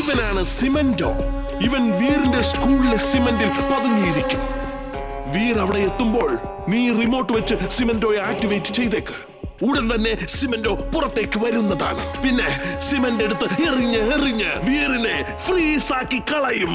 ഇവനാണ് സിമന്റോ. ഇവൻ വീറിന്റെ സ്കൂളിലെ സിമന്റിൽ പതുങ്ങിയിരിക്കും. വീർ അവിടെ എത്തുമ്പോൾ നീ റിമോട്ട് വെച്ച് സിമന്റോയെ ആക്ടിവേറ്റ് ചെയ്തേക്ക്. ഉടൻ തന്നെ സിമന്റോ പുറത്തേക്ക് വരുന്നതാണ്. പിന്നെ സിമന്റ് എടുത്ത് എറിഞ്ഞ് വീറിനെ ഫ്രീസ് ആക്കി കളയും.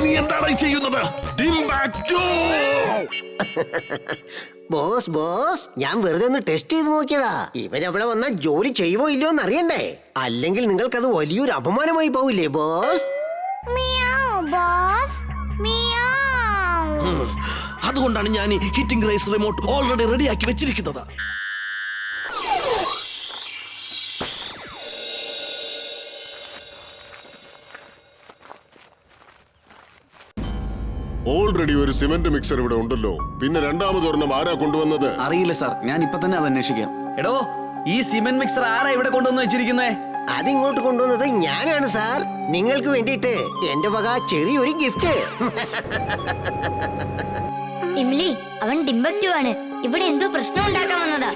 നീ എന്താണ് ചെയ്യുന്നത്? ബോസ്, ഞാൻ വെറുതെ ഒന്ന് ടെസ്റ്റ് ചെയ്ത് നോക്കിയതാ. ഇവരവിടെ വന്നാൽ ജോലി ചെയ്യുമോ ഇല്ലയോ എന്ന് അറിയണ്ടേ. അല്ലെങ്കിൽ നിങ്ങൾക്കത് വലിയൊരു അപമാനമായി പോവില്ലേ ബോസ്? അതുകൊണ്ടാണ് ഞാൻ ഈ ഹിറ്റിംഗ് റേസ് റിമോട്ട് ഓൾറെഡി റെഡിയാക്കി വെച്ചിരിക്കുന്നത്. ഓൾറെഡി ഒരു സിമന്റ് മിക്സർ ഇവിടെ ഉണ്ടല്ലോ. പിന്നെ രണ്ടാമതൊരെണ്ണം ആരാ കൊണ്ടുവന്നത്? അറിയില്ല സാർ, ഞാൻ ഇപ്പൊ തന്നെ അത് അന്വേഷിക്കാം. എടോ, ഈ സിമന്റ് മിക്സർ ആരാ ഇവിടെ കൊണ്ടുവന്ന് വെച്ചിരിക്കുന്നേ? അതിങ്ങോട്ട് കൊണ്ടുവന്നത് ഞാനാണ് സാർ. നിങ്ങൾക്ക് വേണ്ടിയിട്ട് എന്റെ വക ചെറിയൊരു ഗിഫ്റ്റ്. ഇംലി, അവൻ ഡിംബക്റ്റു ആണ്. ഇവിടെ എന്തോ പ്രശ്നം ഉണ്ടാക്കാൻ വന്നതാ.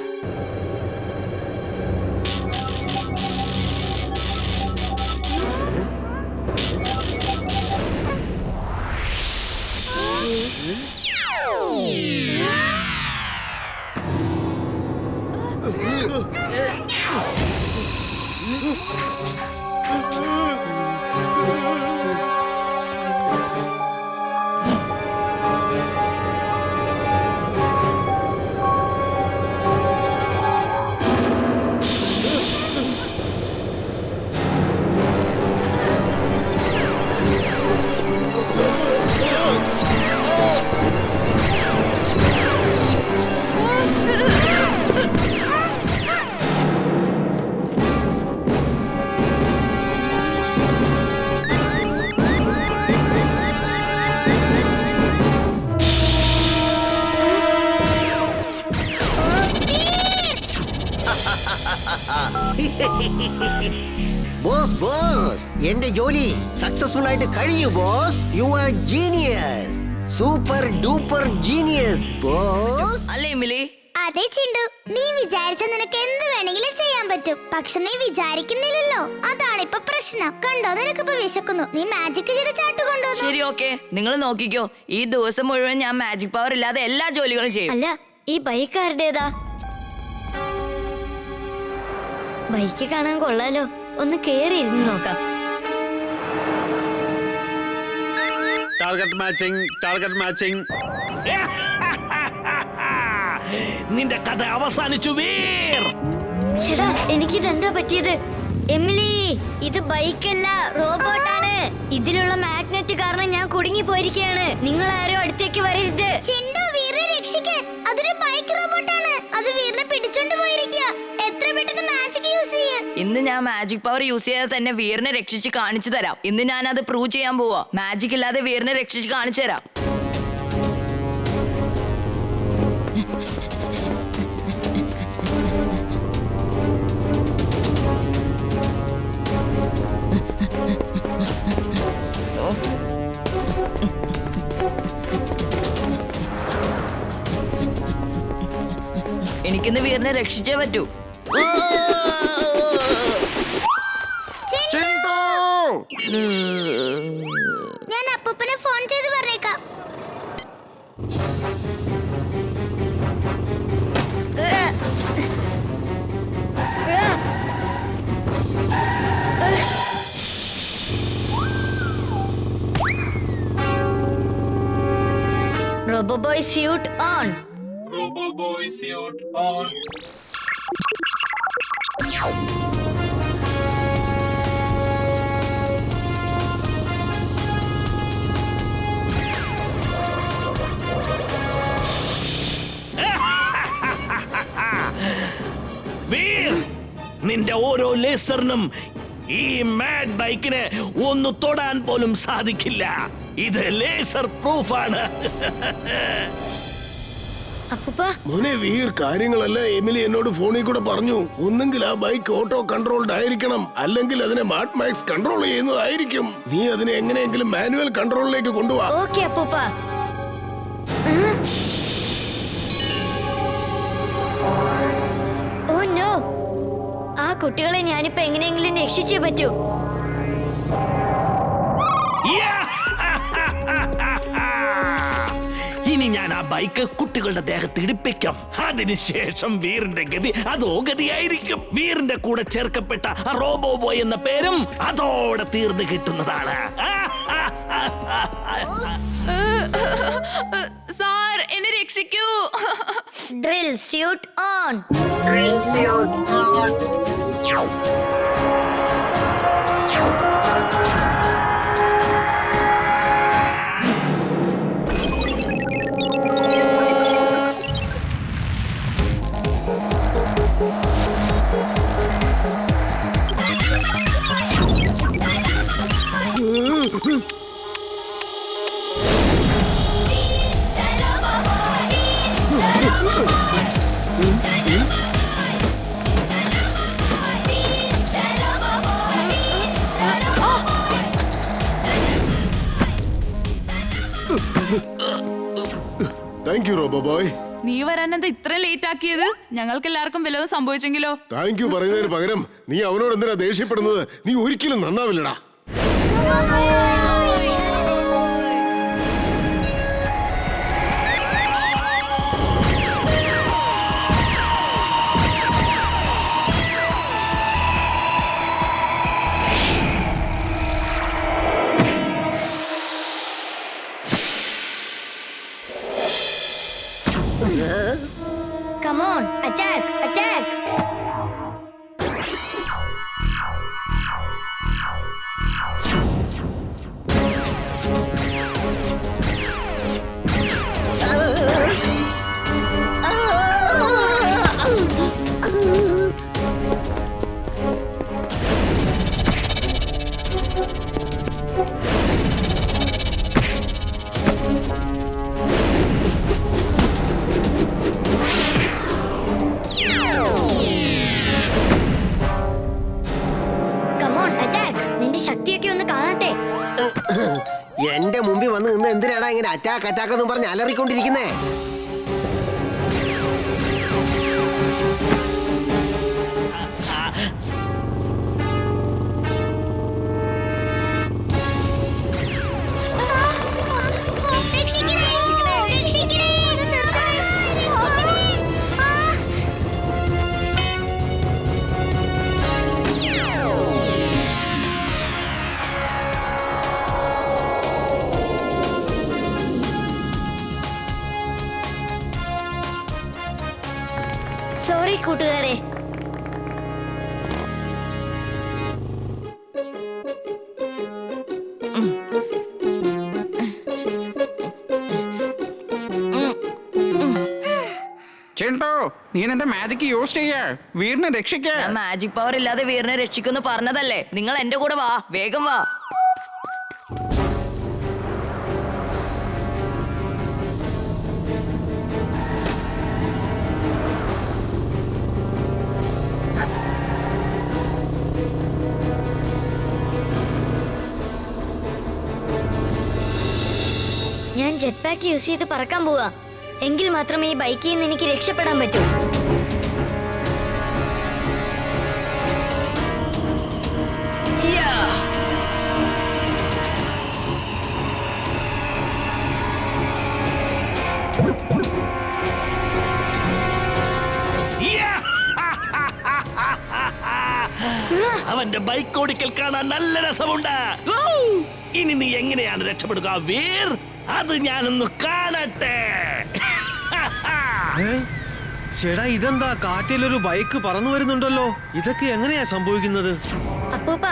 ബോസ്, എന്റെ ജോലി സക്സസ്ഫുൾ ആയിട്ട് കഴിഞ്ഞു boss. You are genius, super duper genius boss. അല്ലേ ഇംലി? അതെ ചിണ്ടു, നീ വിചാരിച്ച നിനക്ക് എന്ത് വേണമെങ്കിലും ചെയ്യാൻ പറ്റും. പക്ഷെ നീ വിചാരിക്കുന്നില്ലല്ലോ, അതാണ് ഇപ്പൊ പ്രശ്നം. കണ്ടോ, നിനക്കിപ്പോ വിശക്കുന്നു. നീ മാജിക് ചെയ്ത് ചാട്ടു കൊണ്ടുവന്നു. ശരി, ഓക്കെ, നിങ്ങൾ നോക്കിക്കോ. ഈ ദിവസം മുഴുവൻ ഞാൻ മാജിക് പവർ ഇല്ലാതെ എല്ലാ ജോലികളും ചെയ്യും. അല്ല, ഈ ബൈക്ക് ആരുടേതാ? ബൈക്ക് കാണാൻ കൊള്ളാലോ. ഒന്ന് കേറി ഇരുന്ന് നോക്കാം. Target matching. നിന്റെ കഥ അവസാനിച്ചു വീർ. ചേട്ടാ, എനിക്കിതെന്താ പറ്റിയത്? എമിലി, ഇത് ബൈക്കല്ല, റോബോട്ടാണ്. ഇതിലുള്ള മാഗ്നറ്റ് കാരണം ഞാൻ കുടുങ്ങി പോയിരിക്കുകയാണ്. നിങ്ങൾ ആരോ അടുത്തേക്ക് വരരുത്. ചിണ്ടു, വീറിനെ രക്ഷിക്ക്. അതൊരു ബൈക്ക് റോബോട്ടാണ്. അത് വീറിനെ പിടിച്ചോണ്ട് പോയിരിക്കുക. എത്ര പെട്ടെന്ന് മാജിക് യൂസ് ചെയ്യ. ഇന്ന് ഞാൻ മാജിക് പവർ യൂസ് ചെയ്യാതെ തന്നെ വീറിനെ രക്ഷിച്ച് കാണിച്ചു തരാം. ഇന്ന് ഞാൻ അത് പ്രൂവ് ചെയ്യാൻ പോവാ. മാജിക് ഇല്ലാതെ വീറിനെ രക്ഷിച്ച് കാണിച്ചു തരാം. എനിക്കിന്ന് വീറിനെ രക്ഷിച്ചേ പറ്റൂ. ഞാൻ അപ്പൂപ്പനെ ഫോൺ ചെയ്ത് പറഞ്ഞേക്കാം. Roboboy suit on. Roboboy suit on. Veer, നിന്റെ ഓരോ ലേസറിനും ഈ മാഡ് ബൈക്കിനെ ഒന്ന് തൊടാൻ പോലും സാധിക്കില്ല. ഇത് ലേസർ പ്രൂഫാണ്. അപ്പൂപ്പ മോനെ വീർ കാര്യങ്ങളെല്ലാം എമിലി എന്നോട് ഫോണിൽ കൂടെ പറഞ്ഞു. ഒന്നെങ്കിൽ ആ ബൈക്ക് ഓട്ടോ കൺട്രോൾഡ് ആയിരിക്കണം, അല്ലെങ്കിൽ അതിനെ മാഡ് മാക്സ് കൺട്രോൾ ചെയ്യുന്നതായിരിക്കും. നീ അതിനെ എങ്ങനെയെങ്കിലും മാനുവൽ കൺട്രോളിലേക്ക് കൊണ്ടുപോവാ. ഓക്കെ അപ്പൂപ്പ. ഓ നോ, ആ കുട്ടികളെ ഞാനിപ്പോ എങ്ങനെയെങ്കിലും രക്ഷിച്ചേ പറ്റൂ. ഇനി ഞാൻ ആ ബൈക്ക് കുട്ടികളുടെ ദേഹത്ത് ഇടിപ്പിക്കാം. അതിനുശേഷം വീറിന്റെ ഗതി അതോ ഗതിയായിരിക്കും. വീറിന്റെ കൂടെ ചേർക്കപ്പെട്ട റോബോ ബോയ് എന്ന പേരും അതോടെ തീർന്നു കിട്ടുന്നതാണ്. സാർ എന്നെ രക്ഷിക്കൂ. Drill suit on. Thank you robo boy. നീ വരാനെന്താ ഇത്ര ലേറ്റ് ആക്കിയത്? ഞങ്ങൾക്ക് എല്ലാവർക്കും വല്ലതും സംഭവിച്ചെങ്കിലോ? താങ്ക് യു പറയുന്നതിന് പകരം നീ അവനോട് എന്തിനാ ദേഷ്യപ്പെടുന്നത്? നീ ഒരിക്കലും നന്നാവില്ലടാ. Come on, attack, attack. ശക്തിയൊക്കെ ഒന്ന് കാണട്ടെ. എന്റെ മുമ്പിൽ വന്ന് നിന്ന് എന്തിനാടാ ഇങ്ങനെ അറ്റാക്ക് അറ്റാക്ക് എന്ന് പറഞ്ഞ് അലറിക്കൊണ്ടിരിക്കുന്നേ? സോറി കൂട്ടുകാരെ. ചേട്ടോ, നീ നിന്റെ മാജിക് യൂസ് ചെയ്യേ, വീടിനെ രക്ഷിക്കേ. ഞാൻ മാജിക് പവർ ഇല്ലാതെ വീറിനെ രക്ഷിക്കുന്നു പറഞ്ഞതല്ലേ? നിങ്ങൾ എന്റെ കൂടെ വാ, വേഗം വാ. ഞാൻ ജെറ്റ് പാക്ക് യൂസ് ചെയ്ത് പറക്കാൻ പോവാ. എങ്കിൽ മാത്രമേ ഈ ബൈക്കിൽ നിന്ന് എനിക്ക് രക്ഷപ്പെടാൻ പറ്റൂ. അവന്റെ ബൈക്ക് ഓടിക്കൽ കാണാൻ നല്ല രസമുണ്ട്. ഇനി നീ എങ്ങനെയാണ് രക്ഷപ്പെടുക വീർ? അത് ഞാനൊന്ന് കാണട്ടെ. ചേടാ, ഇതെന്താ കാറ്റിലൊരു ബൈക്ക് പറന്നു വരുന്നുണ്ടല്ലോ? ഇതൊക്കെ എങ്ങനെയാ സംഭവിക്കുന്നത്? അപ്പൂപ്പ,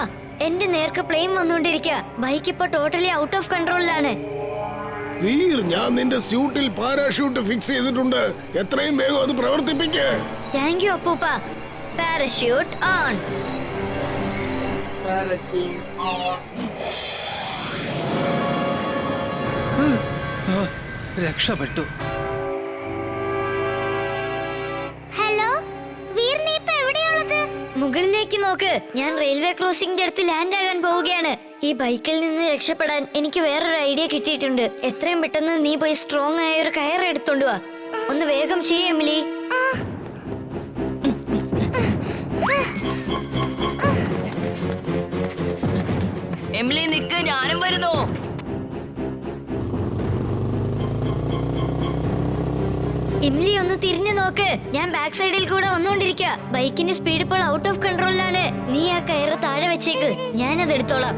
എന്റെ നേർക്ക് പ്ലെയിൻ വന്നുകൊണ്ടിരിക്കുക. ബൈക്ക് ഇപ്പൊ ടോട്ടലി ഔട്ട് ഓഫ് കൺട്രോളിലാണ്. വീർ, ഞാൻ നിന്റെ സ്യൂട്ടിൽ പാരാഷൂട്ട് ഫിക്സ് ചെയ്തിട്ടുണ്ട്. എത്രയും വേഗം അത് പ്രവർത്തിപ്പിക്കേ. താങ്ക് യു അപ്പൂപ്പ. Parachute on. രക്ഷപ്പെട്ടു. താഴേക്ക് നോക്ക്. ഞാൻ റെയിൽവേ ക്രോസിംഗിന്റെ അടുത്ത് ലാൻഡ് ആകാൻ പോവുകയാണ്. ഈ ബൈക്കിൽ നിന്ന് രക്ഷപ്പെടാൻ എനിക്ക് വേറൊരു ഐഡിയ കിട്ടിയിട്ടുണ്ട്. എത്രയും പെട്ടെന്ന് നീ പോയി സ്ട്രോങ് ആയ ഒരു കയർ എടുത്തോണ്ട് വാ. ഒന്ന് വേഗം ചെയ്യ് എമിലി. എമിലി നിക്ക്, ഞാനും വരുന്നു. എമിലി ഒന്ന് തിരിഞ്ഞു നോക്ക്. ഞാൻ ബാക്ക് സൈഡിൽ കൂടെ വന്നുകൊണ്ടിരിക്കുക. ബൈക്കിന്റെ സ്പീഡ് ഇപ്പോൾ ഔട്ട് ഓഫ് കൺട്രോളിലാണ്. നീ ആ കയറ് താഴെ വെച്ചേക്ക്, ഞാനത് എടുത്തോളാം.